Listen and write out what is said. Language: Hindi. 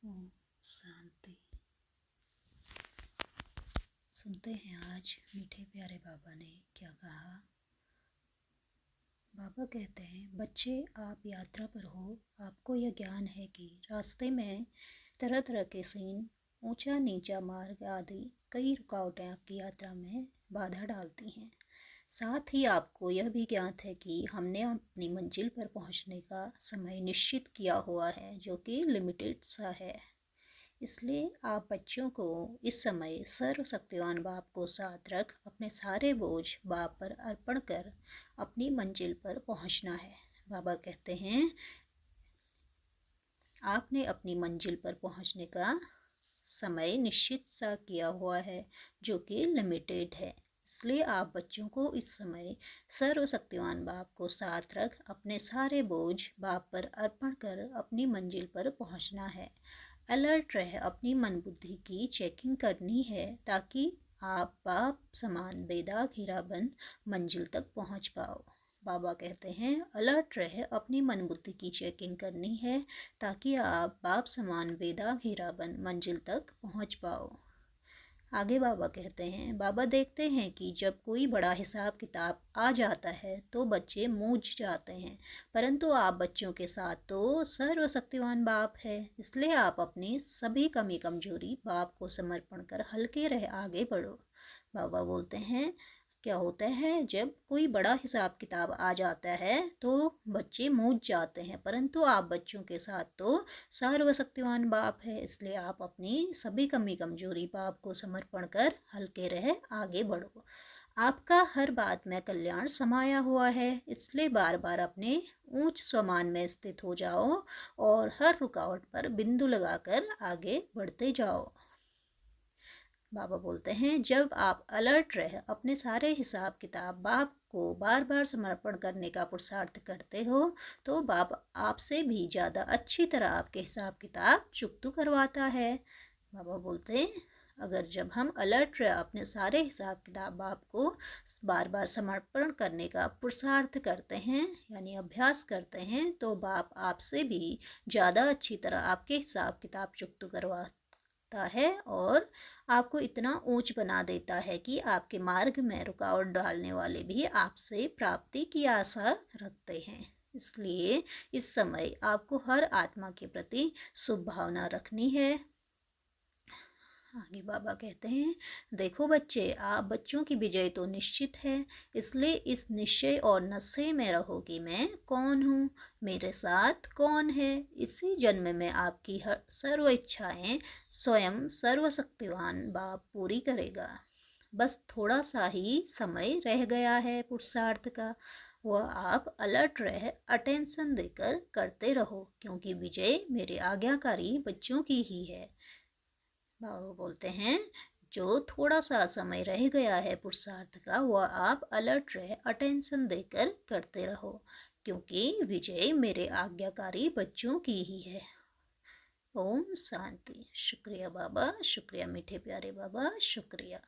ओम शांति। सुनते हैं आज मीठे प्यारे बाबा ने क्या कहा। बाबा कहते हैं, बच्चे आप यात्रा पर हो, आपको यह ज्ञान है कि रास्ते में तरह तरह के सीन, ऊंचा नीचा मार्ग आदि कई रुकावटें आपकी यात्रा में बाधा डालती हैं। साथ ही आपको यह भी ज्ञात है कि हमने अपनी मंजिल पर पहुंचने का समय निश्चित किया हुआ है, जो कि लिमिटेड सा है। इसलिए आप बच्चों को इस समय सर्वशक्तिवान बाप को साथ रख अपने सारे बोझ बाप पर अर्पण कर अपनी मंजिल पर पहुंचना है। बाबा कहते हैं, आपने अपनी मंजिल पर पहुंचने का समय निश्चित सा किया हुआ है, जो कि लिमिटेड है। इसलिए आप बच्चों को इस समय सर्वशक्तिवान बाप को साथ रख अपने सारे बोझ बाप पर अर्पण कर अपनी मंजिल पर पहुंचना है। अलर्ट रह अपनी मन बुद्धि की चेकिंग करनी है, ताकि आप बाप समान बेदाग हीरा बन मंजिल तक पहुंच पाओ। बाबा कहते हैं, अलर्ट रह अपनी मन बुद्धि की चेकिंग करनी है, ताकि आप बाप समान बेदाग हीरा बन मंजिल तक पहुंच पाओ। आगे बाबा कहते हैं, बाबा देखते हैं कि जब कोई बड़ा हिसाब किताब आ जाता है तो बच्चे मूझ जाते हैं, परंतु आप बच्चों के साथ तो सर्वशक्तिवान बाप है। इसलिए आप अपनी सभी कमी कमजोरी बाप को समर्पण कर हल्के रह आगे बढ़ो। बाबा बोलते हैं, क्या होता है जब कोई बड़ा हिसाब किताब आ जाता है तो बच्चे मूझ जाते हैं, परंतु आप बच्चों के साथ तो सर्वशक्तिवान बाप है। इसलिए आप अपनी सभी कमी कमजोरी बाप को समर्पण कर हल्के रह आगे बढ़ो। आपका हर बात में कल्याण समाया हुआ है, इसलिए बार बार अपने ऊंच स्वमान में स्थित हो जाओ और हर रुकावट पर बिंदु लगाकर आगे बढ़ते जाओ। बाबा बोलते हैं, जब आप अलर्ट रह अपने सारे हिसाब किताब बाप को बार बार समर्पण करने का पुरुषार्थ करते हो, तो बाप आपसे भी ज़्यादा अच्छी तरह आपके हिसाब किताब चुकतू करवाता है। बाबा बोलते हैं, अगर जब हम अलर्ट रह अपने सारे हिसाब किताब बाप को बार बार समर्पण करने का पुरुषार्थ करते हैं, यानी अभ्यास करते हैं, तो बाप आपसे भी ज़्यादा अच्छी तरह आपके हिसाब किताब चुकतू करवाता है और आपको इतना ऊंच बना देता है कि आपके मार्ग में रुकावट डालने वाले भी आपसे प्राप्ति की आशा रखते हैं। इसलिए इस समय आपको हर आत्मा के प्रति शुभ भावना रखनी है। आगे बाबा कहते हैं, देखो बच्चे, आप बच्चों की विजय तो निश्चित है, इसलिए इस निश्चय और नशे में रहो कि मैं कौन हूँ, मेरे साथ कौन है। इसी जन्म में आपकी हर सर्व इच्छाएं स्वयं सर्वशक्तिवान बाप पूरी करेगा। बस थोड़ा सा ही समय रह गया है पुरुषार्थ का, वह आप अलर्ट रह अटेंशन देकर करते रहो, क्योंकि विजय मेरे आज्ञाकारी बच्चों की ही है। बाबा बोलते हैं, जो थोड़ा सा समय रह गया है पुरुषार्थ का, वह आप अलर्ट रहे अटेंशन देकर करते रहो, क्योंकि विजय मेरे आज्ञाकारी बच्चों की ही है। ओम शांति। शुक्रिया बाबा, शुक्रिया मीठे प्यारे बाबा, शुक्रिया।